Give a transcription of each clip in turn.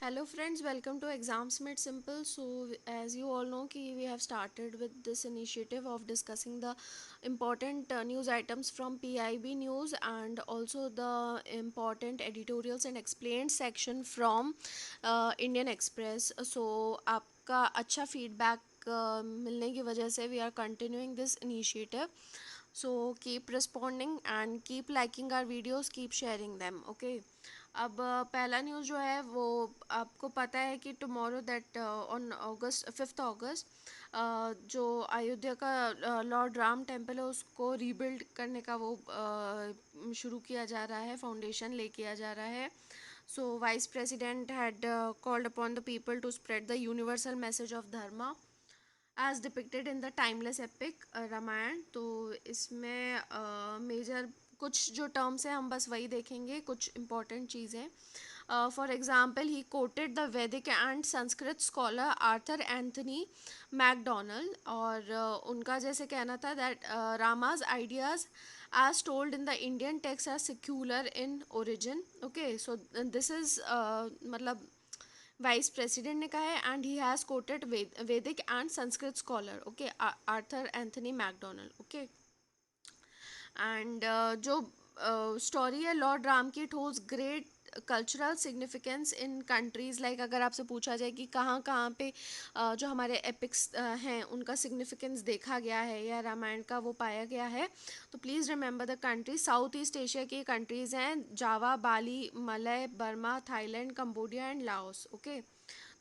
Hello friends, welcome to Exams Made Simple. So as you all know कि we have started with this initiative of discussing the important news items from PIB News and also the important editorials and explained section from Indian Express. So आपका अच्छा feedback मिलने की वजह से we are continuing this initiative. So keep responding and keep liking our videos, keep sharing them. Okay. अब पहला news जो है वो आपको पता है कि टुमारो दैट ऑन अगस्त 5 अगस्त जो अयोध्या का लॉर्ड राम टेम्पल है उसको रीबिल्ड करने का वो शुरू किया जा रहा है, फाउंडेशन ले किया जा रहा है. So vice president had called upon the people to spread the universal message of dharma as depicted in the timeless epic Ramayana. तो इसमें मेजर कुछ जो टर्म्स हैं हम बस वही देखेंगे, कुछ इंपॉर्टेंट चीज़ें. For example he quoted the Vedic and Sanskrit scholar Arthur Anthony Macdonell और उनका जैसे कहना था दैट Rama's ideas as told in the Indian text are secular in origin. Okay, so this is मतलब वाइस प्रेसिडेंट ने कहा है एंड ही हैज़ कोटेड वैदिक and Sanskrit scholar. Okay, Arthur Anthony McDonald. Okay, and जो स्टोरी है लॉर्ड राम की, it holds great cultural significance in countries like. अगर आपसे पूछा जाए कि कहाँ कहाँ पे जो हमारे एपिक्स हैं उनका सिग्निफिकेंस देखा गया है या रामायण का वो पाया गया है, तो please remember the countries. South east Asia की कंट्रीज़ हैं Java, Bali, Malay, Burma, Thailand, Cambodia and Laos. Okay,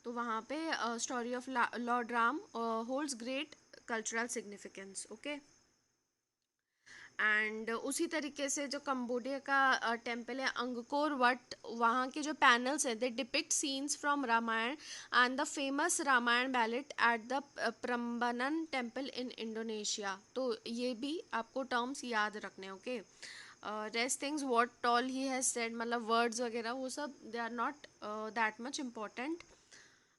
तो वहाँ पे story of lord Ram holds great cultural significance. Okay, and उसी तरीके से जो कंबोडिया का टेम्पल है अंगकोर वट, वहाँ के जो पैनल्स हैं they depict scenes from Ramayana and the famous Ramayana ballet at the Prambanan temple in Indonesia. तो ये भी आपको टर्म्स याद रखने. Okay, rest things what all he has said, मतलब वर्ड्स वगैरह वो सब they are not that much important.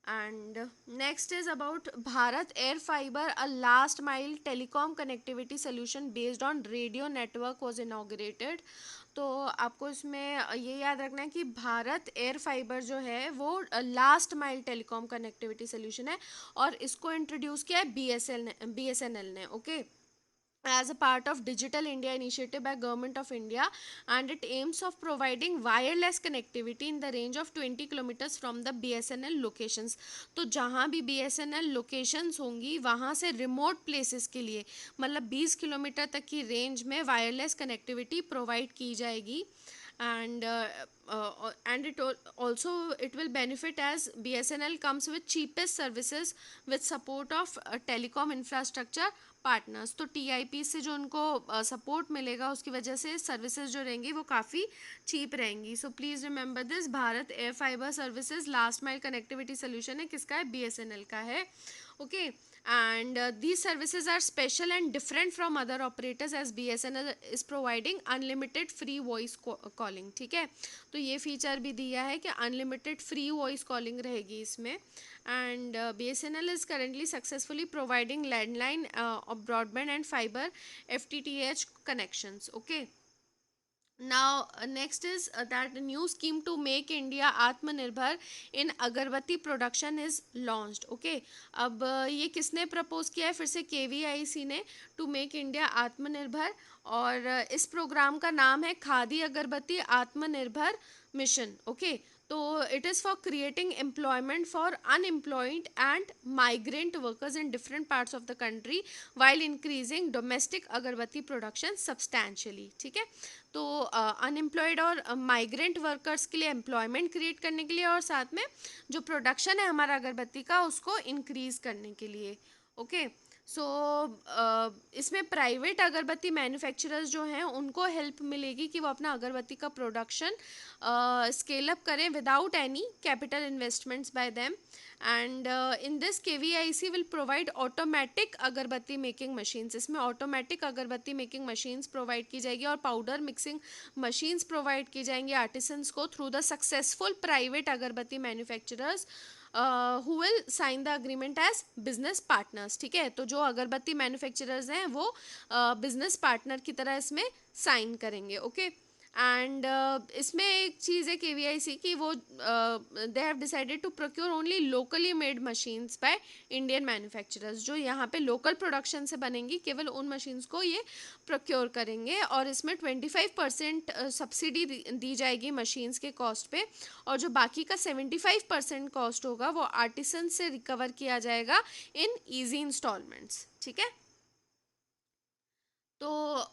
And next is about Bharat Air Fiber, a last mile telecom connectivity solution based on radio network was inaugurated. तो आपको इसमें ये याद रखना है कि भारत एयर फाइबर जो है वो last mile telecom connectivity solution है और इसको इंट्रोड्यूस किया है BSNL ने. Okay, as a part of Digital India initiative by Government of India, and it aims of providing wireless connectivity in the range of 20 kilometers from the BSNL locations. तो जहाँ भी BSNL locations होंगी वहाँ से remote places के लिए मतलब 20 kilometre तक की रेंज में वायरलेस कनेक्टिविटी प्रोवाइड की जाएगी. and uh, and also it will benefit as BSNL comes with cheapest services with support of telecom infrastructure partners. तो TIP से जो उनको सपोर्ट मिलेगा उसकी वजह से सर्विसेज जो रहेंगी वो काफ़ी चीप रहेंगी. So please remember this. Bharat air fibre services last mile connectivity solution है, किसका है? BSNL का है. Okay, and these services are special and different from other operators as BSNL is providing unlimited free voice calling. ठीक है, तो ये feature भी दिया है कि अनलिमिटेड फ्री वॉइस कॉलिंग रहेगी इसमें. and BSNL is currently successfully providing landline broadband and fiber FTTH connections. Okay, now next is that the new scheme to make India Atmanirbhar in अगरबत्ती प्रोडक्शन इज लॉन्च्ड. ओके, अब ये किसने propose किया है? फिर से KVIC ने, to make India आत्मनिर्भर. और इस प्रोग्राम का नाम है खादी अगरबत्ती आत्मनिर्भर मिशन. ओके, तो it is for creating employment for unemployed and migrant workers in different parts of the country while increasing domestic अगरबत्ती प्रोडक्शन सब्सटैंशियली. ठीक है, तो अनएम्प्लॉयड और माइग्रेंट वर्कर्स के लिए एम्प्लॉयमेंट क्रिएट करने के लिए और साथ में जो प्रोडक्शन है हमारा अगरबत्ती का उसको इंक्रीज करने के लिए. ओके, सो इसमें प्राइवेट अगरबत्ती मैन्युफैक्चरर्स जो हैं उनको हेल्प मिलेगी कि वो अपना अगरबत्ती का प्रोडक्शन स्केल अप करें without any capital investments bye them. And in this KVIC will provide automatic अगरबत्ती मेकिंग मशीन्स. इसमें ऑटोमेटिक अगरबत्ती मेकिंग मशीन्स प्रोवाइड की जाएगी और पाउडर मिक्सिंग मशीन्स प्रोवाइड की जाएंगी आर्टिसंस को through the successful private agarbatti manufacturers who will sign the agreement as business partners. ठीक है, तो जो अगरबत्ती मैन्युफैक्चरर्स हैं वो बिजनेस पार्टनर की तरह इसमें साइन करेंगे. ओके, एंड इसमें एक चीज़ है केवीआईसी की, वो they have decided to procure only locally made machines by Indian manufacturers. जो यहाँ पे लोकल प्रोडक्शन से बनेंगी, केवल उन मशीन्स को ये प्रोक्योर करेंगे, और इसमें 25% सब्सिडी दी जाएगी मशीन्स के कॉस्ट पे, और जो बाकी का 75% कॉस्ट होगा वो आर्टिसन से रिकवर किया जाएगा इन ईजी इंस्टॉलमेंट्स। ठीक है। तो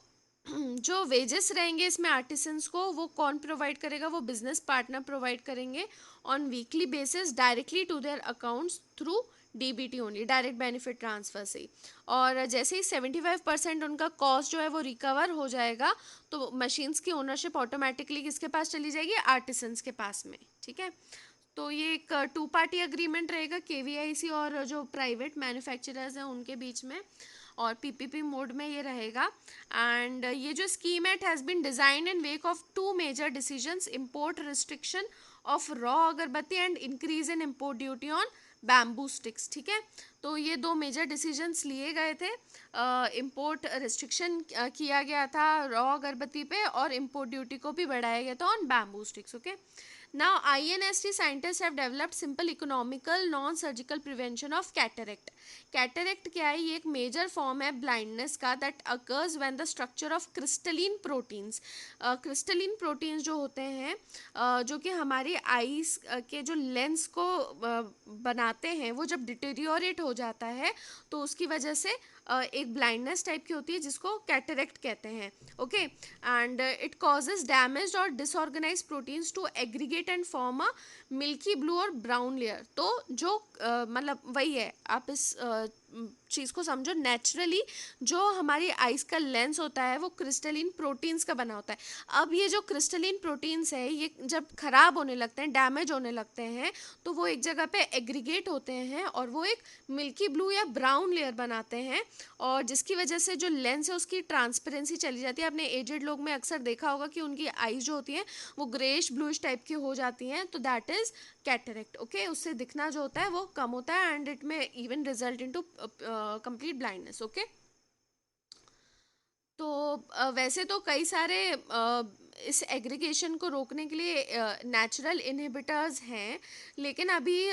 जो वेजेस रहेंगे इसमें आर्टिसंस को, वो कौन प्रोवाइड करेगा? वो बिजनेस पार्टनर प्रोवाइड करेंगे on weekly basis directly to their accounts through DBT only, direct benefit transfer से ही। और जैसे ही 75% उनका कॉस्ट जो है वो रिकवर हो जाएगा, तो मशीन्स की ओनरशिप ऑटोमेटिकली किसके पास चली जाएगी? आर्टिसंस के पास में। ठीक है। तो ये एक टू पार्टी अग्रीमेंट रहेगा केवीआईसी और जो प्राइवेट मैन्युफैक्चरर्स हैं उनके बीच में, और पीपीपी मोड में ये रहेगा। एंड ये जो स्कीम है, it has been design in wake of two major decisions, import restriction of raw agarbatti and increase in import duty on bamboo sticks. ठीक है। तो ये दो मेजर डिसीजंस लिए गए थे। इंपोर्ट रिस्ट्रिक्शन किया गया था रॉ अगरबत्ती पे, और इंपोर्ट ड्यूटी को भी बढ़ाया गया था on bamboo sticks. Okay. Now, INST scientists have developed simple economical non-surgical prevention of cataract. Cataract क्या है? ये एक मेजर फॉर्म है ब्लाइंडनेस का, that occurs when the structure of crystalline proteins, crystalline proteins जो होते हैं जो कि हमारी आईज के जो लेंस को बनाते हैं, वो जब डिटेरियोरेट हो जाता है तो उसकी वजह से एक ब्लाइंडनेस टाइप की होती है जिसको कैटरेक्ट कहते हैं। Okay. And it causes damage और disorganise proteins to aggregate and form a milky blue और ब्राउन लेयर। तो जो मतलब वही है, आप इस चीज़ को समझो, नेचुरली जो हमारी आइस का लेंस होता है वो क्रिस्टलिन प्रोटीन्स का बना होता है। अब ये जो क्रिस्टलिन प्रोटीन्स है, ये जब खराब होने लगते हैं, डैमेज होने लगते हैं, तो वो एक जगह पे एग्रीगेट होते हैं और वो एक मिल्की ब्लू या ब्राउन लेयर बनाते हैं, और जिसकी वजह से जो लेंस है उसकी ट्रांसपेरेंसी चली जाती है। आपने एजेड लोग में अक्सर देखा होगा कि उनकी आईज जो होती हैं वो ग्रेश ब्लूइश टाइप की हो जाती हैं, तो दैट इज कैटरेक्ट। ओके। उससे दिखना जो होता है वो कम होता है, एंड इट में even result into complete blindness. Okay. तो वैसे तो कई सारे इस एग्रीगेशन को रोकने के लिए नेचुरल इनहिबिटर्स हैं, लेकिन अभी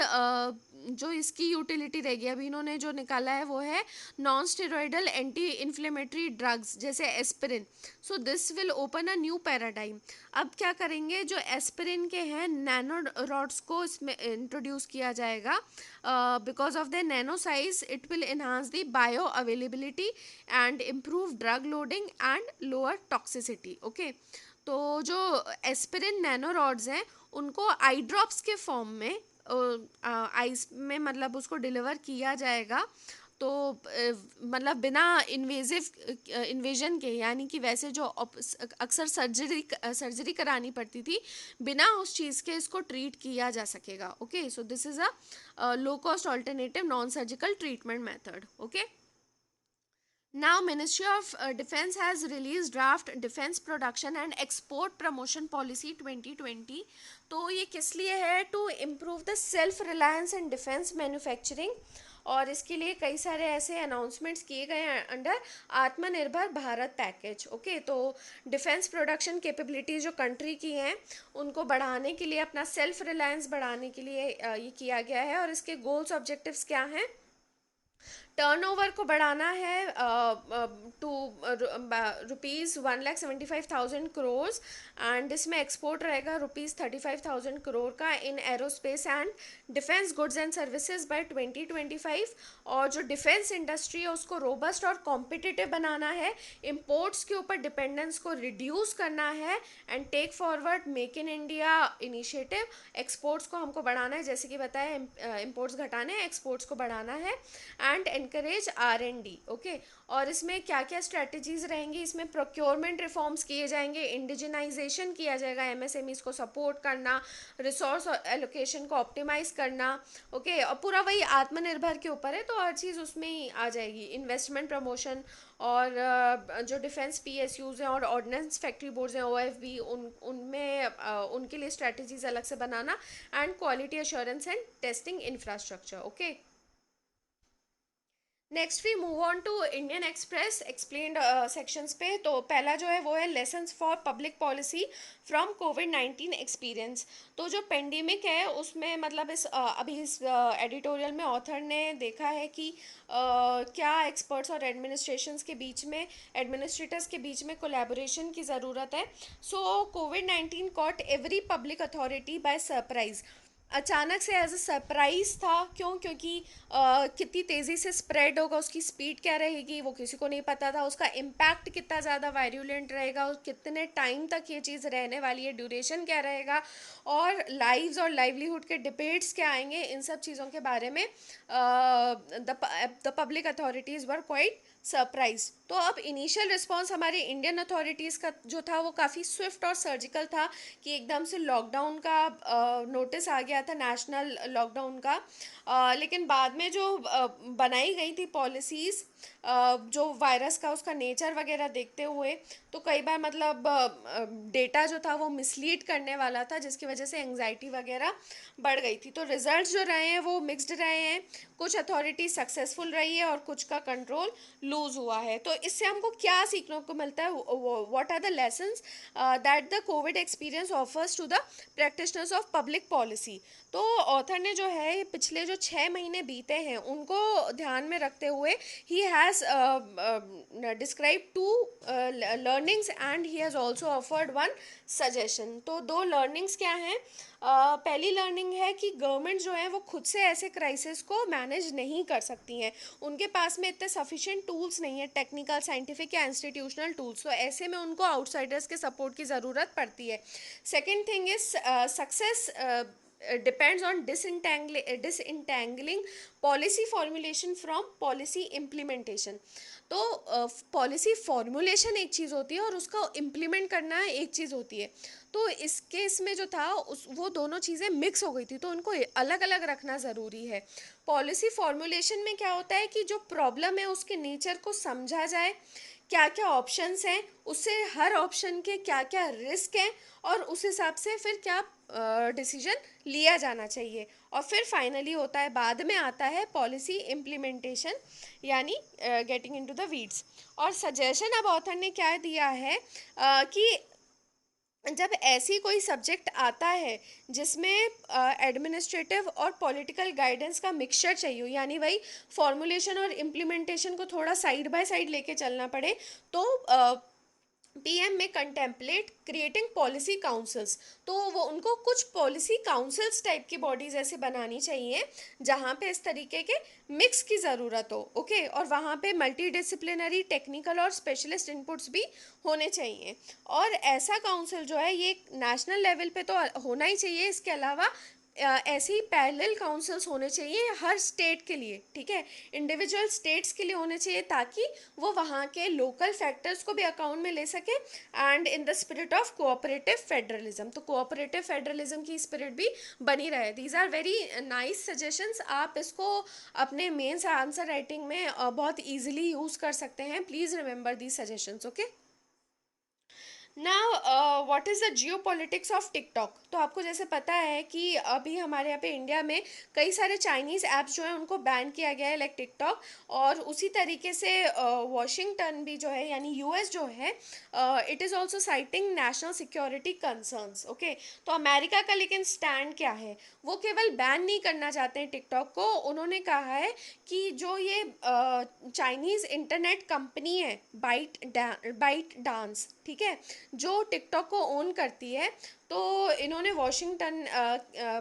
जो इसकी यूटिलिटी रहेगी, अभी इन्होंने जो निकाला है वो है non steroidal anti inflammatory drugs जैसे aspirin. So this will open a new paradigm. अब क्या करेंगे, जो एस्पिरिन के हैं नैनो रॉड्स को इसमें इंट्रोड्यूस किया जाएगा, because of the nano size it will enhance the bioavailability and improve drug loading and lower toxicity. Okay. तो जो एस्पिरिन नैनो रॉड्स हैं उनको आई ड्रॉप्स के फॉर्म में आइस में मतलब उसको डिलीवर किया जाएगा, तो मतलब बिना इन्वेजन के, यानी कि वैसे जो अक्सर सर्जरी करानी पड़ती थी, बिना उस चीज़ के इसको ट्रीट किया जा सकेगा। Okay. So this is a low cost alternative non surgical treatment method. Okay. Now, Ministry of Defense has released draft Defense Production and Export Promotion Policy 2020। तो ये किस लिए है? To improve the self reliance in defence manufacturing, और इसके लिए कई सारे ऐसे अनाउंसमेंट्स किए गए हैं अंडर आत्मनिर्भर भारत पैकेज। ओके। तो डिफेंस प्रोडक्शन कैपेबिलिटीज जो कंट्री की हैं उनको बढ़ाने के लिए, अपना सेल्फ रिलायंस बढ़ाने के लिए ये किया गया है, और इसके गोल्स ऑब्जेक्टिव्स क्या हैं? टर्नओवर को बढ़ाना है टू ₹1,75,000 एंड इसमें एक्सपोर्ट रहेगा ₹35,000 का in aerospace and defence goods and services by 2025। और जो डिफेंस इंडस्ट्री है उसको रोबस्ट और कॉम्पिटिटिव बनाना है, इम्पोर्ट्स के ऊपर डिपेंडेंस को रिड्यूस करना है, and take forward make in India initiative. Exports को हमको बढ़ाना है, जैसे कि बताया इम्पोर्ट्स घटाने, एक्सपोर्ट्स को बढ़ाना है, एंड एनकरेज R&D। ओके। और इसमें क्या क्या स्ट्रेटजीज रहेंगी? इसमें प्रोक्योरमेंट रिफॉर्म्स किए जाएंगे, इंडिजिनाइजेशन किया जाएगा, एमएसएमईज को सपोर्ट करना, रिसोर्स एलोकेशन को ऑप्टिमाइज करना। ओके। और पूरा वही आत्मनिर्भर के ऊपर है, तो हर चीज़ उसमें ही आ जाएगी। इन्वेस्टमेंट प्रमोशन, और जो डिफेंस पीएसयूज हैं और ऑर्डिनेंस फैक्ट्री बोर्ड्स हैं OFB, उनमें उनके लिए स्ट्रेटजीज अलग से बनाना, and quality assurance and testing infrastructure. Okay. Next we move on to Indian Express explained sections पे। तो पहला जो है वो है lessons for public policy from कोविड-19 एक्सपीरियंस। तो जो पेंडेमिक है उसमें मतलब अभी इस एडिटोरियल में ऑथर ने देखा है कि क्या एक्सपर्ट्स और एडमिनिस्ट्रेटर्स के बीच में कोलैबोरेशन की ज़रूरत है। सो कोविड-19 caught every public authority by surprise. अचानक से एज अ सरप्राइज था। क्यों? क्योंकि कितनी तेज़ी से स्प्रेड होगा, उसकी स्पीड क्या रहेगी, वो किसी को नहीं पता था। उसका इम्पैक्ट कितना ज़्यादा वायरुलेंट रहेगा, और कितने टाइम तक ये चीज़ रहने वाली है, ड्यूरेशन क्या रहेगा, और लाइव्स और लाइवलीहुड के डिबेट्स क्या आएंगे, इन सब चीज़ों के बारे में the public authorities were quite surprise. तो अब इनिशियल रिस्पॉन्स हमारे इंडियन अथॉरिटीज़ का जो था वो काफ़ी स्विफ्ट और सर्जिकल था, कि एकदम से लॉकडाउन का नोटिस आ गया था, नेशनल लॉकडाउन का। लेकिन बाद में जो बनाई गई थी पॉलिसीज़, जो वायरस का उसका नेचर वगैरह देखते हुए, तो कई बार मतलब डेटा जो था वो मिसलीड करने वाला था, जिसकी वजह से एंग्जाइटी वगैरह बढ़ गई थी। तो रिजल्ट्स जो रहे हैं वो मिक्स्ड रहे हैं। कुछ अथॉरिटी सक्सेसफुल रही है और कुछ का कंट्रोल लूज हुआ है। तो इससे हमको क्या सीखने को मिलता है? What are the lessons that the COVID experience offers to the practitioners of public policy? तो ऑथर ने जो है पिछले जो 6 महीने बीते हैं उनको ध्यान में रखते हुए he has describe two learnings and he has also offered one suggestion. तो दो लर्निंग्स क्या हैं? पहली लर्निंग है कि गवर्नमेंट जो है वो खुद से ऐसे क्राइसिस को मैनेज नहीं कर सकती हैं। उनके पास में इतने सफिशिएंट टूल्स नहीं है, टेक्निकल, साइंटिफिक या इंस्टीट्यूशनल टूल्स। तो ऐसे में उनको आउटसाइडर्स के सपोर्ट की ज़रूरत पड़ती है। Second thing is success depends on disentangling policy formulation from policy implementation। तो पॉलिसी फॉर्मुलेशन एक चीज़ होती है और उसका इम्प्लीमेंट करना एक चीज़ होती है। तो इस केस में जो था उस वो दोनों चीज़ें मिक्स हो गई थी, तो उनको अलग अलग रखना ज़रूरी है। पॉलिसी फॉर्मुलेशन में क्या होता है कि जो प्रॉब्लम है उसके नेचर को समझा जाए, क्या क्या ऑप्शंस हैं, उससे हर ऑप्शन के क्या क्या रिस्क हैं, और उस हिसाब से फिर क्या डिसीजन लिया जाना चाहिए। और फिर फाइनली होता है, बाद में आता है पॉलिसी इम्प्लीमेंटेशन, यानी गेटिंग इनटू द वीड्स। और सजेशन अब ऑथर ने क्या दिया है कि जब ऐसी कोई सब्जेक्ट आता है जिसमें एडमिनिस्ट्रेटिव और पॉलिटिकल गाइडेंस का मिक्सचर चाहिए, यानी वही फॉर्मुलेशन और इम्प्लीमेंटेशन को थोड़ा साइड बाय साइड लेके चलना पड़े, तो पीएम में कंटेम्पलेट क्रिएटिंग पॉलिसी काउंसिल्स। तो वो उनको कुछ पॉलिसी काउंसिल्स टाइप की बॉडीज ऐसे बनानी चाहिए जहाँ पे इस तरीके के मिक्स की ज़रूरत हो। ओके, और वहाँ पे मल्टी डिसिप्लिनरी, टेक्निकल और स्पेशलिस्ट इनपुट्स भी होने चाहिए। और ऐसा काउंसिल जो है ये नेशनल लेवल पे तो होना ही चाहिए, इसके अलावा ऐसे ही पैरेलल काउंसिल्स होने चाहिए हर स्टेट के लिए। ठीक है, इंडिविजुअल स्टेट्स के लिए होने चाहिए, ताकि वो वहाँ के लोकल फैक्टर्स को भी अकाउंट में ले सके, and in the spirit of cooperative federalism. तो कोऑपरेटिव फेडरलिज्म की स्पिरिट भी बनी रहे। These are very nice suggestions. आप इसको अपने मेंस आंसर राइटिंग में बहुत इजीली यूज़ कर सकते हैं। Please remember these suggestions. Okay, now what is the Jio politics of TikTok? तो आपको जैसे पता है कि अभी हमारे यहाँ पे इंडिया में कई सारे चाइनीज़ ऐप्स जो हैं उनको बैन किया गया है, लाइक टिकटॉक। और उसी तरीके से वॉशिंगटन भी जो है, यानी यूएस जो है, it is also citing national security concerns. Okay, तो अमेरिका का लेकिन स्टैंड क्या है? वो केवल बैन नहीं करना चाहते हैं टिकटॉक को। उन्होंने कहा है कि जो ये चाइनीज़ इंटरनेट कंपनी है बाइट डांस, ठीक है, जो टिकटॉक को ओन करती है, तो इन्होंने वॉशिंगटन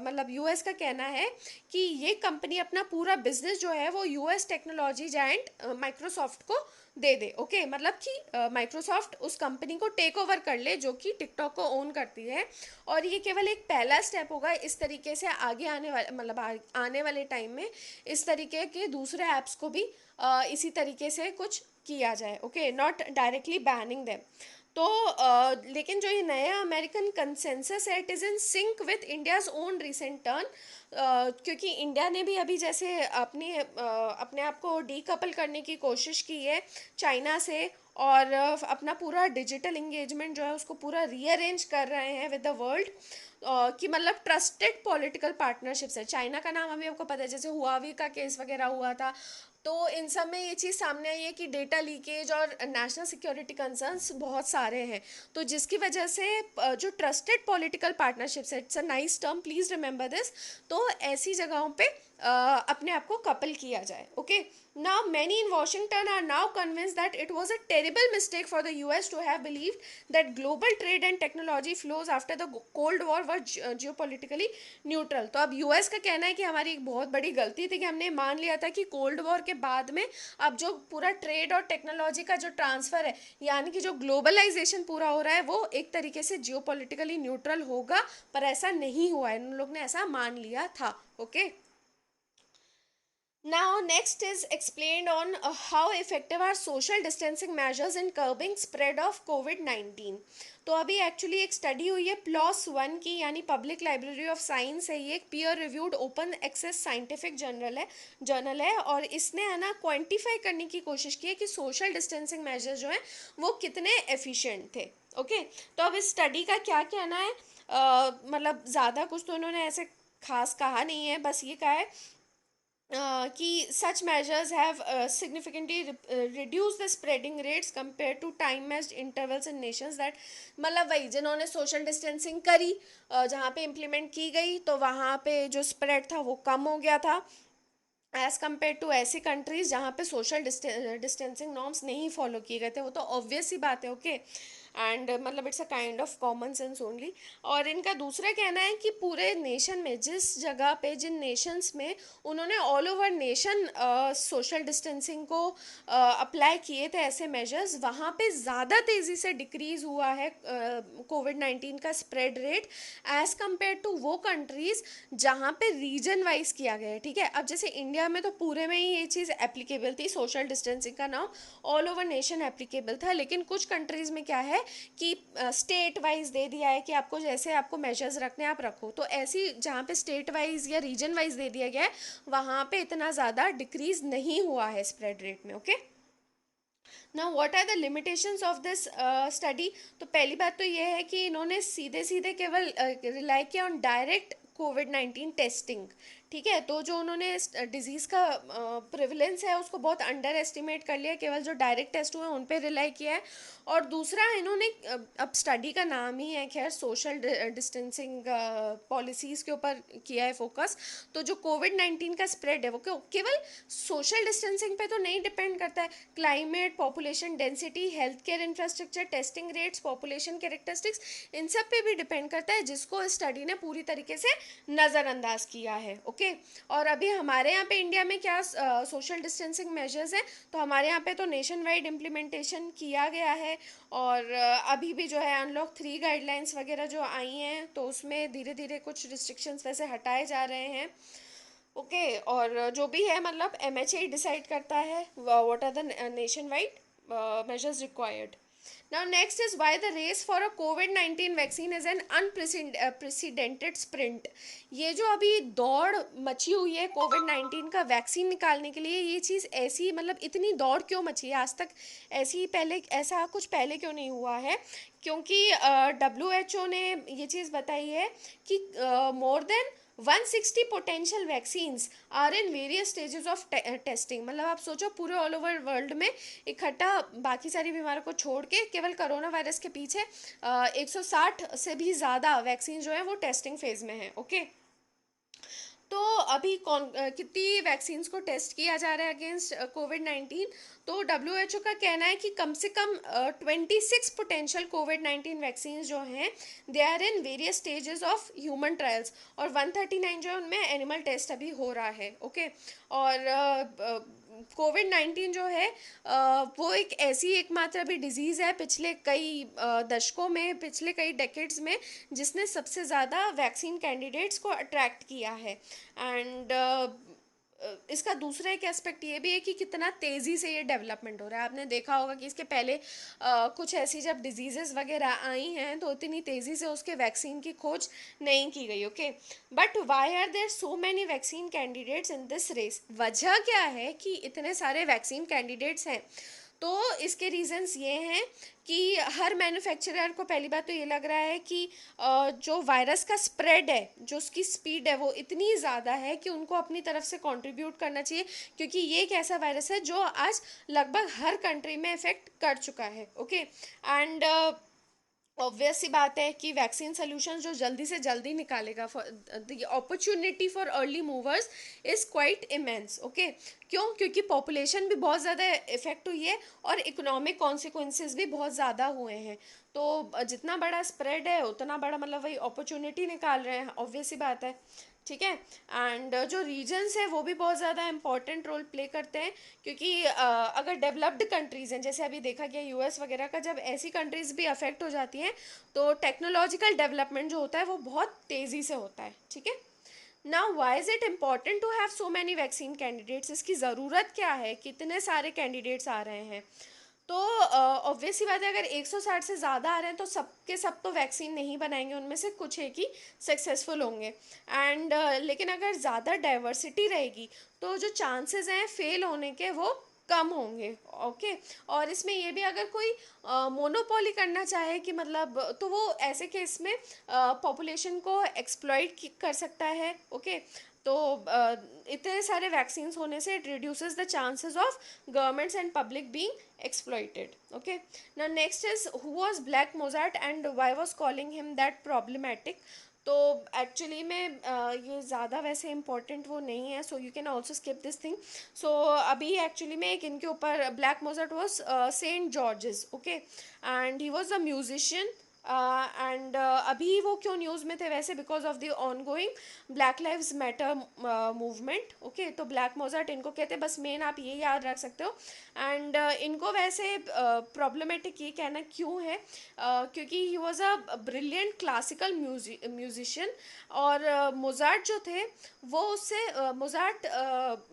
मतलब यूएस का कहना है कि ये कंपनी अपना पूरा बिजनेस जो है वो यूएस टेक्नोलॉजी जायंट माइक्रोसॉफ्ट को दे दे। ओके, मतलब कि माइक्रोसॉफ्ट उस कंपनी को टेक ओवर कर ले जो कि टिकटॉक को ओन करती है। और ये केवल एक पहला स्टेप होगा। इस तरीके से आगे आने वाले मतलब आने वाले टाइम में इस तरीके के दूसरे ऐप्स को भी इसी तरीके से कुछ किया जाए। Okay, not directly banning them. तो लेकिन जो ये नया अमेरिकन कंसेंसस है, it is in sync with India's own recent turn. क्योंकि इंडिया ने भी अभी जैसे अपने आप को डीकपल करने की कोशिश की है चाइना से, और अपना पूरा डिजिटल इंगेजमेंट जो है उसको पूरा रीअरेंज कर रहे हैं विद द वर्ल्ड। कि मतलब ट्रस्टेड पॉलिटिकल पार्टनरशिप्स है। चाइना का नाम अभी आपको पता है, जैसे हुआवी का केस वगैरह हुआ था, तो इन सब में ये चीज़ सामने आई है कि डेटा लीकेज और नेशनल सिक्योरिटी कंसर्न्स बहुत सारे हैं, तो जिसकी वजह से जो ट्रस्टेड पॉलिटिकल पार्टनरशिप्स है, it's a nice term, please remember this, तो ऐसी जगहों पे अपने आप को कपल किया जाए. Okay, now many in Washington are now convinced that it was a terrible mistake for the US to have believe that global trade and technology flows after the cold war were geopolitically neutral. तो अब US का कहना है कि हमारी एक बहुत बड़ी गलती थी कि हमने मान लिया था कि कोल्ड वॉर के बाद में अब जो पूरा ट्रेड और टेक्नोलॉजी का जो ट्रांसफर है, यानी कि जो ग्लोबलाइजेशन पूरा हो रहा है, वो एक तरीके से जियोपॉलिटिकली न्यूट्रल होगा, पर ऐसा नहीं हुआ है, उन लोग ने ऐसा मान लिया था. Okay, now, next is explained on how effective are social distancing measures in curbing spread of COVID-19. तो अभी एक्चुअली एक स्टडी हुई है प्लॉस वन की, यानी पब्लिक लाइब्रेरी ऑफ साइंस है, ये एक peer reviewed open access scientific journal है और इसने है ना क्वांटिफाई करने की कोशिश की है कि सोशल डिस्टेंसिंग मेजर्स जो हैं वो कितने एफिशिएंट थे. ओके, तो अब इस स्टडी का क्या कहना है, मतलब ज़्यादा कुछ तो उन्होंने ऐसे खास कहा नहीं है, बस ये कहा है कि such measures have significantly reduce the spreading rates compare to time matched intervals in nations that, मतलब वही जिन्होंने सोशल डिस्टेंसिंग करी, जहाँ पे इम्प्लीमेंट की गई, तो वहाँ पे जो स्प्रेड था वो कम हो गया था एज़ कम्पेयर टू ऐसी कंट्रीज जहाँ पे सोशल डिस्टेंसिंग नॉर्म्स नहीं फॉलो किए गए थे. वो तो ऑब्वियस सी बात है. ओके, एंड मतलब it's a kind of common sense only. और इनका दूसरा कहना है कि पूरे नेशन में, जिस जगह पे, जिन नेशंस में उन्होंने all over nation social distancing को अप्लाई किए थे ऐसे मेजर्स, वहाँ पे ज़्यादा तेज़ी से डिक्रीज़ हुआ है कोविड-19 का spread rate as compare to वो कंट्रीज़ जहाँ पे रीजन वाइज किया गया है. ठीक है, अब जैसे इंडिया में तो पूरे में ही ये चीज़ एप्लीकेबल थी, सोशल डिस्टेंसिंग का नाम ऑल ओवर नेशन एप्लीकेबल था, लेकिन कुछ कंट्रीज़ में क्या है कि स्टेट वाइज दे दिया है कि आपको जैसे आपको मेजर्स रखने आप रखो. तो ऐसी जहाँ पे स्टेट वाइज या रीजन वाइज दे दिया गया है, वहाँ पे इतना ज़्यादा डिक्रीज नहीं हुआ है स्प्रेड रेट में. Okay, now what are the limitations of this study. तो पहली बात तो ये है कि इन्होंने सीधे सीधे केवल रिलाई किया ऑन डायरेक्ट कोविड-19 टेस्टिंग. ठीक है, तो जो उन्होंने डिजीज़ का प्रिवलेंस है उसको बहुत अंडर एस्टिमेट कर लिया, केवल जो डायरेक्ट टेस्ट हुए हैं उन पे रिलाई किया है. और दूसरा इन्होंने अब स्टडी का नाम ही है खैर, सोशल डिस्टेंसिंग पॉलिसीज़ के ऊपर किया है फोकस. तो जो कोविड-19 का स्प्रेड है वो केवल सोशल डिस्टेंसिंग पे तो नहीं डिपेंड करता है, climate, population density, health care infrastructure, testing rates, population characteristics, इन सब पे भी डिपेंड करता है, जिसको इस स्टडी ने पूरी तरीके से नज़रअंदाज किया है. ओके, और अभी हमारे यहाँ पे इंडिया में क्या सोशल डिस्टेंसिंग मेजर्स हैं, तो हमारे यहाँ पे तो नेशन वाइड इम्प्लीमेंटेशन किया गया है. और अभी भी जो है अनलॉक 3 गाइडलाइंस वगैरह जो आई हैं, तो उसमें धीरे धीरे कुछ रिस्ट्रिक्शंस वैसे हटाए जा रहे हैं. ओके, और जो भी है मतलब एमएचए डिसाइड करता है what are the nationwide measures required. Now next is why the race for a COVID-19 vaccine is an unprecedented sprint. ये जो अभी दौड़ मची हुई है कोविड-19 का वैक्सीन निकालने के लिए, ये चीज़ ऐसी मतलब इतनी दौड़ क्यों मची है आज तक, ऐसी पहले ऐसा कुछ पहले क्यों नहीं हुआ है, क्योंकि WHO ने ये चीज़ बताई है कि more than 160 potential vaccines are in various stages of testing. मतलब आप सोचो पूरे ऑल ओवर वर्ल्ड में इकट्ठा बाकी सारी बीमारियों को छोड़ के केवल कोरोना वायरस के पीछे 160 से भी ज़्यादा वैक्सीन जो है वो टेस्टिंग फेज में है. ओके, तो अभी कौन कितनी वैक्सीन्स को टेस्ट किया जा रहा है अगेंस्ट कोविड-19. तो WHO का कहना है कि कम से कम 26 पोटेंशियल कोविड-19 वैक्सीन जो हैं they are in various stages of human trials, और 139 जो है उनमें एनिमल टेस्ट अभी हो रहा है. ओके, और कोविड-19 जो है वो एक ऐसी एकमात्र अभी डिजीज़ है पिछले कई दशकों में, पिछले कई डेकेड्स में, जिसने सबसे ज़्यादा वैक्सीन कैंडिडेट्स को अट्रैक्ट किया है. एंड इसका दूसरा एक एस्पेक्ट ये भी है कि कितना तेज़ी से ये डेवलपमेंट हो रहा है. आपने देखा होगा कि इसके पहले कुछ ऐसी जब डिजीज़ेस वगैरह आई हैं तो इतनी तेज़ी से उसके वैक्सीन की खोज नहीं की गई. Okay, but why are there so many vaccine candidates in this race. वजह क्या है कि इतने सारे वैक्सीन कैंडिडेट्स हैं. तो इसके रीजंस ये हैं कि हर मैन्युफैक्चरर को पहली बात तो ये लग रहा है कि जो वायरस का स्प्रेड है, जो उसकी स्पीड है, वो इतनी ज़्यादा है कि उनको अपनी तरफ से कंट्रीब्यूट करना चाहिए, क्योंकि ये एक ऐसा वायरस है जो आज लगभग हर कंट्री में इफेक्ट कर चुका है। ओके, एंड ऑब्वियस सी बात है कि वैक्सीन सोल्यूशन जो जल्दी से जल्दी निकालेगा, for the opportunity for early movers is quite immense. Okay, क्यों? क्योंकि पॉपुलेशन भी बहुत ज़्यादा इफेक्ट हुई है और इकोनॉमिक कॉन्सिक्वेंसेस भी बहुत ज़्यादा हुए हैं। तो जितना बड़ा स्प्रेड है उतना बड़ा मतलब वही अपॉर्चुनिटी निकाल रहे हैं, ऑब्वियस सी बात है। ठीक है, एंड जो रीजन्स है वो भी बहुत ज़्यादा इंपॉर्टेंट रोल प्ले करते हैं, क्योंकि अगर डेवलप्ड कंट्रीज़ हैं, जैसे अभी देखा गया यूएस वगैरह का, जब ऐसी कंट्रीज़ भी अफेक्ट हो जाती हैं तो टेक्नोलॉजिकल डेवलपमेंट जो होता है वो बहुत तेज़ी से होता है। ठीक है, now why is it important to have so many vaccine candidates? इसकी ज़रूरत क्या है, कितने सारे कैंडिडेट्स आ रहे हैं? तो ऑब्वियस सी बात है, अगर 160 से ज़्यादा आ रहे हैं तो सबके सब तो वैक्सीन नहीं बनाएंगे, उनमें से कुछ एक ही सक्सेसफुल होंगे। एंड लेकिन अगर ज़्यादा डाइवर्सिटी रहेगी तो जो चांसेस हैं फेल होने के वो कम होंगे। ओके, और इसमें ये भी अगर कोई मोनोपोली करना चाहे कि मतलब, तो वो ऐसे केस में पॉपुलेशन को एक्सप्लॉइट कर सकता है। ओके, तो इतने सारे वैक्सीन्स होने से it reduces the chances of governments and public being exploited. Okay, now next is who was Black Mozart and why was calling him that problematic? तो एक्चुअली में ये ज़्यादा वैसे इंपॉर्टेंट वो नहीं है, so you can also skip this thing. So अभी actually में एक इनके ऊपर black Mozart was Saint Georges. Okay, and he was a musician. And अभी वो क्यों न्यूज़ में थे वैसे, because of the ongoing black lives matter movement. Okay, तो ब्लैक मोजर्ट इनको कहते हैं, बस मेन आप ये याद रख सकते हो। एंड इनको वैसे प्रॉब्लमेटिक ये कहना क्यों है, क्योंकि he was a brilliant classical musician, और मोजार्ट जो थे वो उससे मोजार्ट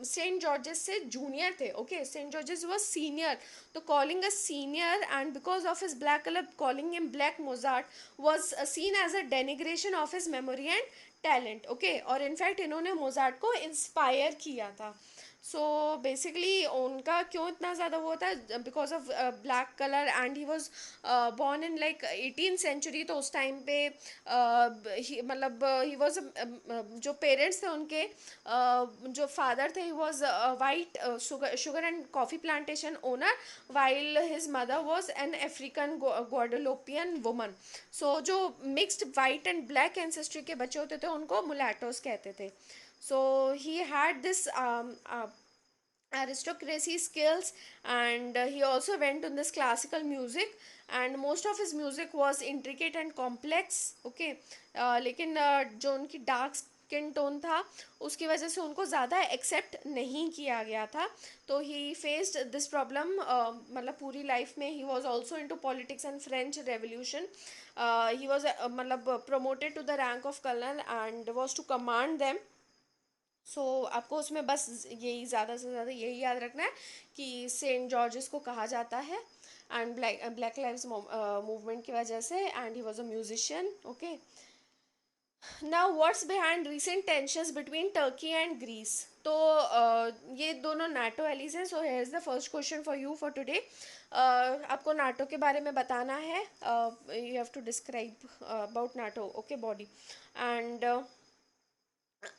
सेंट जॉर्जेस से जूनियर थे। Okay, Saint Georges was senior, तो calling a senior and because of his black colour calling him black Mozart was seen as a denigration of his memory and talent. Okay, और in fact इन्होंने Mozart को inspire किया था। So basically उनका क्यों इतना ज़्यादा वो था, because of black colour, and he was born in like 18th century। तो उस टाइम पे मतलब ही वॉज, जो पेरेंट्स थे उनके, जो फादर थे, he was white sugar and coffee plantation owner, while his mother was an African Guadeloupean woman. So जो mixed white and black ancestry के बच्चे होते थे उनको मुलैटोस कहते थे। So he had this aristocracy skills, and he also went on this classical music, and most of his music was intricate and complex. Okay, लेकिन जो उनकी डार्क स्किन टोन था उसकी वजह से उनको ज़्यादा एक्सेप्ट नहीं किया गया था। तो ही फेस्ड दिस प्रॉब्लम, मतलब पूरी लाइफ में। He was also into politics and French revolution. He was मतलब promoted to the rank of colonel and was to command them। सो आपको उसमें बस यही ज़्यादा से ज़्यादा यही याद रखना है कि सेंट जॉर्जेस को कहा जाता है, एंड ब्लैक लाइव्स मूवमेंट की वजह से, and he was a musician. Okay, now what's behind recent tensions between Turkey and Greece? तो ये दोनों नाटो एलीज हैं। So here is the first question for you for today. आपको NATO के बारे में बताना है। You have to describe about NATO, okay, body. And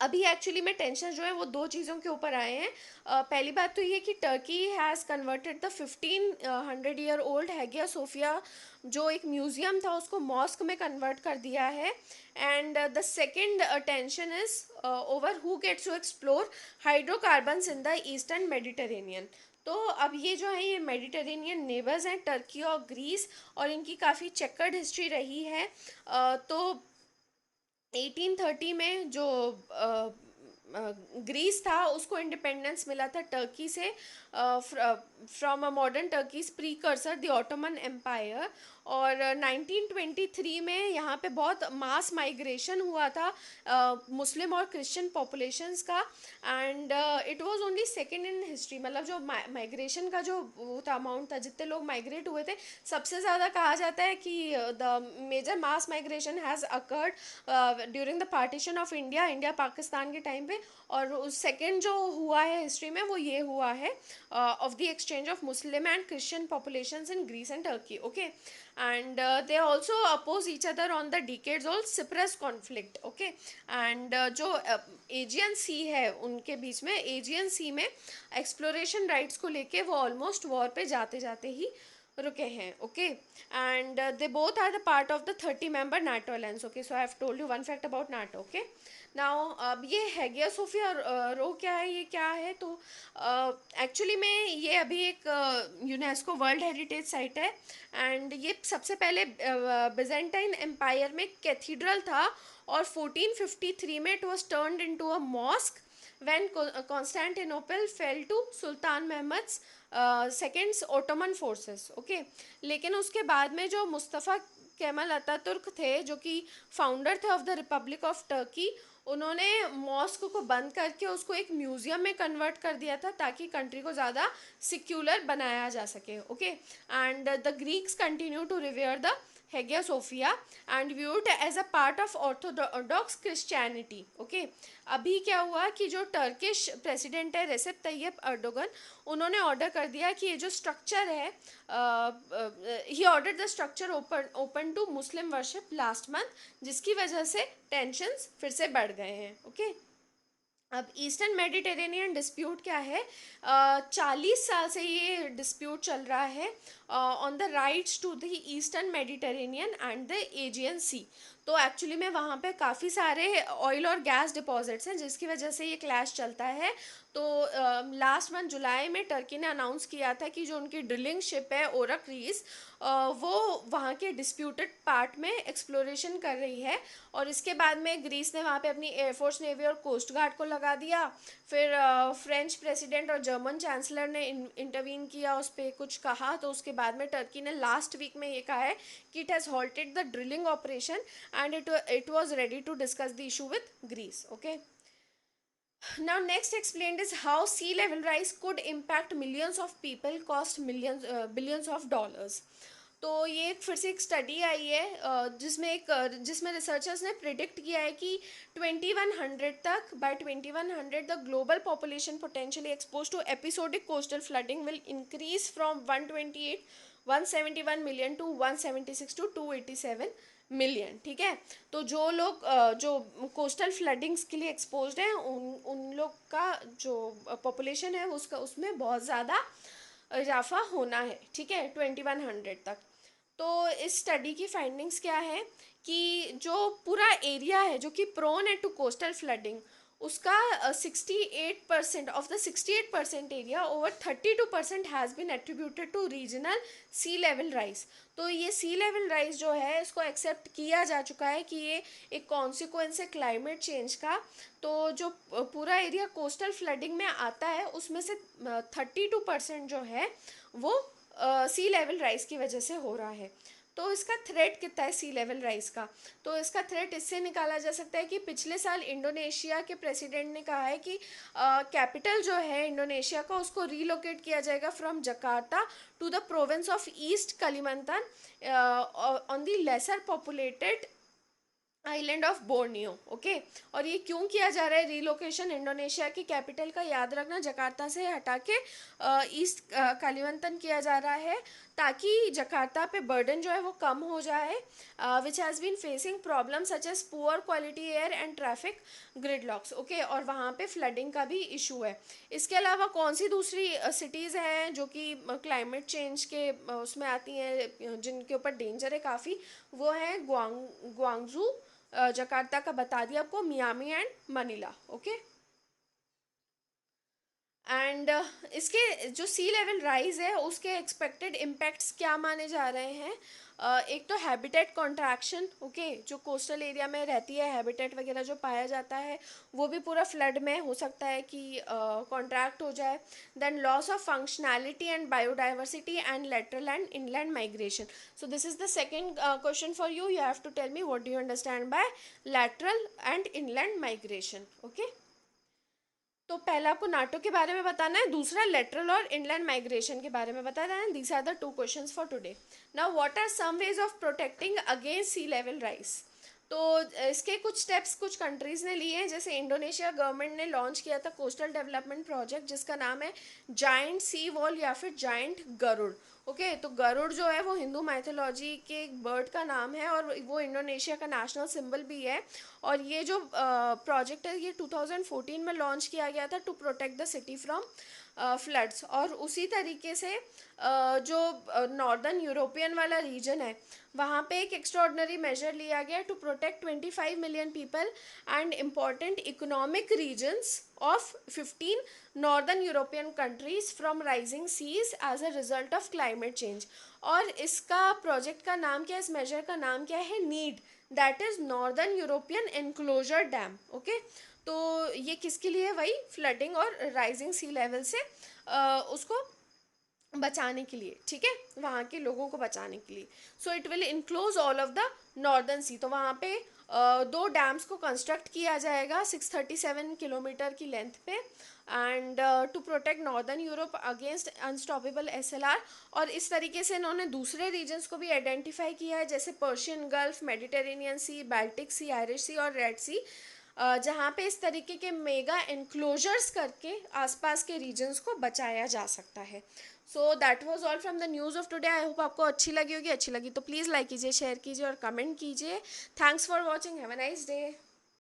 अभी एक्चुअली में टेंशन जो है वो दो चीज़ों के ऊपर आए हैं। पहली बात तो ये कि Turkey has converted the 1500-year-old Hagia Sophia, जो एक म्यूज़ियम था, उसको मॉस्क में कन्वर्ट कर दिया है। And the second tension is over who gets to explore hydrocarbons in the eastern Mediterranean. तो अब ये जो है ये मेडिटेरेनियन नेबर्स हैं, टर्की और ग्रीस, और इनकी काफ़ी चेकर्ड हिस्ट्री रही है। तो 1830 में जो ग्रीस था उसको इंडिपेंडेंस मिला था टर्की से, from a modern Turkey's precursor the Ottoman empire. और 1923 में यहाँ पे बहुत मास माइग्रेशन हुआ था मुस्लिम और क्रिश्चियन पॉपुलेशंस का, and it was only second in history. मतलब जो माइग्रेशन का जो वो था, अमाउंट था, जितने लोग माइग्रेट हुए थे, सबसे ज़्यादा कहा जाता है कि the major mass migration has occurred during the partition of India, India Pakistan के टाइम पे। और उस सेकेंड जो हुआ है हिस्ट्री में वो ये हुआ है of the exchange of Muslim and Christian populations in Greece and Turkey, okay. And they also oppose each other on the decades all Cyprus conflict, okay. And जो एजियन सी है उनके बीच में, एजियन सी में एक्सप्लोरेशन राइट्स को लेके वो almost war पे जाते जाते ही रुके हैं, okay. And they both are the part of the 30 member NATO alliance, okay. So I have told you one fact about NATO, okay. Now अब ये हैगिया सोफिया रो क्या है, ये क्या है, तो एक्चुअली में ये अभी एक यूनेस्को वर्ल्ड हेरिटेज साइट है। एंड ये सबसे पहले बिजेंटाइन एम्पायर में कैथीड्रल था, और 1453 में it was turned into a mosque when Constantinople fell to Sultan Mehmed second's Ottoman forces, okay. लेकिन उसके बाद में जो मुस्तफ़ा केमल अतातुर्क थे, जो कि फाउंडर थे of the Republic of Turkey, उन्होंने मॉस्क को बंद करके उसको एक म्यूजियम में कन्वर्ट कर दिया था, ताकि कंट्री को ज़्यादा सिक्यूलर बनाया जा सके, okay. And the Greeks continue to revere the Hagia Sophia and viewed as a part of Orthodox Christianity, okay. अभी क्या हुआ कि जो टर्किश प्रेसिडेंट है रेसेप तैयब अर्दोगन, उन्होंने ऑर्डर कर दिया कि ये जो स्ट्रक्चर है, he order the structure open to Muslim worship last month, जिसकी वजह से टेंशन्स फिर से बढ़ गए हैं, ओके। अब ईस्टर्न मेडिटेरेनियन डिस्प्यूट क्या है, 40 साल से ये डिस्प्यूट चल रहा है on the rights to the eastern Mediterranean and the Aegean Sea. तो एक्चुअली में वहाँ पे काफ़ी सारे ऑयल और गैस डिपॉजिट्स हैं, जिसकी वजह से ये क्लैश चलता है। तो लास्ट मंथ जुलाई में टर्की ने अनाउंस किया था कि जो उनकी ड्रिलिंग शिप है ओरक रीस, वो वहाँ के डिस्प्यूटेड पार्ट में एक्सप्लोरेशन कर रही है। और इसके बाद में ग्रीस ने वहाँ पे अपनी एयरफोर्स, नेवी और कोस्ट गार्ड को लगा दिया। फिर फ्रेंच प्रेसिडेंट और जर्मन चांसलर ने इंटरवीन किया, उस पर कुछ कहा। तो उसके बाद में टर्की ने लास्ट वीक में ये कहा है कि it has halted the drilling operation and it was ready to discuss the issue with Greece, okay. Now next explained is how sea level rise could impact millions of people, cost millions billions of dollars. तो ये एक फिर से एक study आई है जिसमें researchers ने predict किया है कि 2100 तक, by 2100 the global population potentially expose to episodic coastal flooding will increase from 128 171 million to 176 to 287 million, ठीक है। तो जो लोग जो कोस्टल फ्लडिंग्स के लिए एक्सपोज्ड हैं, उन उन लोग का जो पॉपुलेशन है उसका उसमें बहुत ज़्यादा इजाफा होना है, ठीक है, 2100 तक। तो इस स्टडी की फाइंडिंग्स क्या है कि जो पूरा एरिया है जो कि प्रोन है टू कोस्टल फ्लडिंग, उसका 68% of the 68% area, over 32% has been attributed to regional sea level rise. तो ये सी लेवल राइज जो है इसको एक्सेप्ट किया जा चुका है कि ये एक कॉन्सिक्वेंस है क्लाइमेट चेंज का। तो जो पूरा एरिया कोस्टल फ्लडिंग में आता है उसमें से 32% जो है वो सी लेवल राइज की वजह से हो रहा है। तो इसका थ्रेट कितना है सी लेवल राइज का, तो इसका थ्रेट इससे निकाला जा सकता है कि पिछले साल इंडोनेशिया के प्रेसिडेंट ने कहा है कि कैपिटल जो है इंडोनेशिया का उसको रीलोकेट किया जाएगा from Jakarta to the province of East Kalimantan on the lesser populated island of Borneo, okay. और ये क्यों किया जा रहा है रीलोकेशन इंडोनेशिया की कैपिटल का, याद रखना जकार्ता से हटा के ईस्ट कालीमंतन किया जा रहा है, ताकि जकार्ता पे बर्डन जो है वो कम हो जाए, which has been facing problem such as poor quality air and traffic gridlocks, okay. और वहाँ पे फ्लडिंग का भी इशू है। इसके अलावा कौन सी दूसरी सिटीज़ हैं जो कि क्लाइमेट चेंज के उसमें आती हैं, जिनके ऊपर डेंजर है काफ़ी, वो है ग्वांगजू, जकार्ता का बता दिया आपको, Miami and Manila, okay. And इसके जो सी लेवल राइज है उसके एक्सपेक्टेड इम्पैक्ट्स क्या माने जा रहे हैं, एक तो हैबिटेट कॉन्ट्रैक्शन, ओके, जो कोस्टल एरिया में रहती है, हैबिटेट वगैरह जो पाया जाता है वो भी पूरा फ्लड में हो सकता है कि कॉन्ट्रैक्ट हो जाए. Then loss of functionality and biodiversity and lateral and inland migration. So this is the second question for you. You have to tell me what do you understand by lateral and inland migration. Okay, तो पहला आपको NATO के बारे में बताना है, दूसरा lateral और इनलैंड माइग्रेशन के बारे में बताना है. These are the two questions for today. Now what are some ways of protecting against sea level rise. तो इसके कुछ स्टेप्स कुछ कंट्रीज़ ने लिए हैं. जैसे इंडोनेशिया गवर्नमेंट ने लॉन्च किया था कोस्टल डेवलपमेंट प्रोजेक्ट जिसका नाम है जाइंट सी वॉल या फिर जाइंट गरुड़. ओके, तो गरुड़ जो है वो हिंदू माइथोलॉजी के एक बर्ड का नाम है और वो इंडोनेशिया का नेशनल सिंबल भी है. और ये जो प्रोजेक्ट है ये 2014 में लॉन्च किया गया था to protect the city from floods. और उसी तरीके से जो नॉर्दर्न यूरोपियन वाला रीजन है वहाँ पे एक एक्स्ट्रॉर्डनरी मेजर लिया गया to protect 25 million people and important economic regions of 15 northern European countries from rising seas as a result of climate change. और इसका प्रोजेक्ट का नाम क्या है, इस मेजर का नाम क्या है, need, that is northern European enclosure dam. Okay, तो ये किसके लिए, वही फ्लडिंग और राइजिंग सी लेवल से उसको बचाने के लिए, ठीक है, वहाँ के लोगों को बचाने के लिए. So it will enclose all of the northern sea. तो वहाँ पे दो डैम्स को कंस्ट्रक्ट किया जाएगा 637 किलोमीटर की लेंथ पे and to protect northern Europe against unstoppable SLR. और इस तरीके से इन्होंने दूसरे रीजन्स को भी आइडेंटिफाई किया है जैसे पर्शियन गल्फ, मेडिटेरेनियन सी, बाल्टिक सी, आयरिश सी और रेड सी, जहाँ पे इस तरीके के मेगा एनक्लोजर्स करके आसपास के रीजन्स को बचाया जा सकता है. So that was all from the news of today. I hope आपको अच्छी लगी होगी. अच्छी लगी तो प्लीज़ लाइक कीजिए, शेयर कीजिए और कमेंट कीजिए. Thanks for watching. Have a nice day.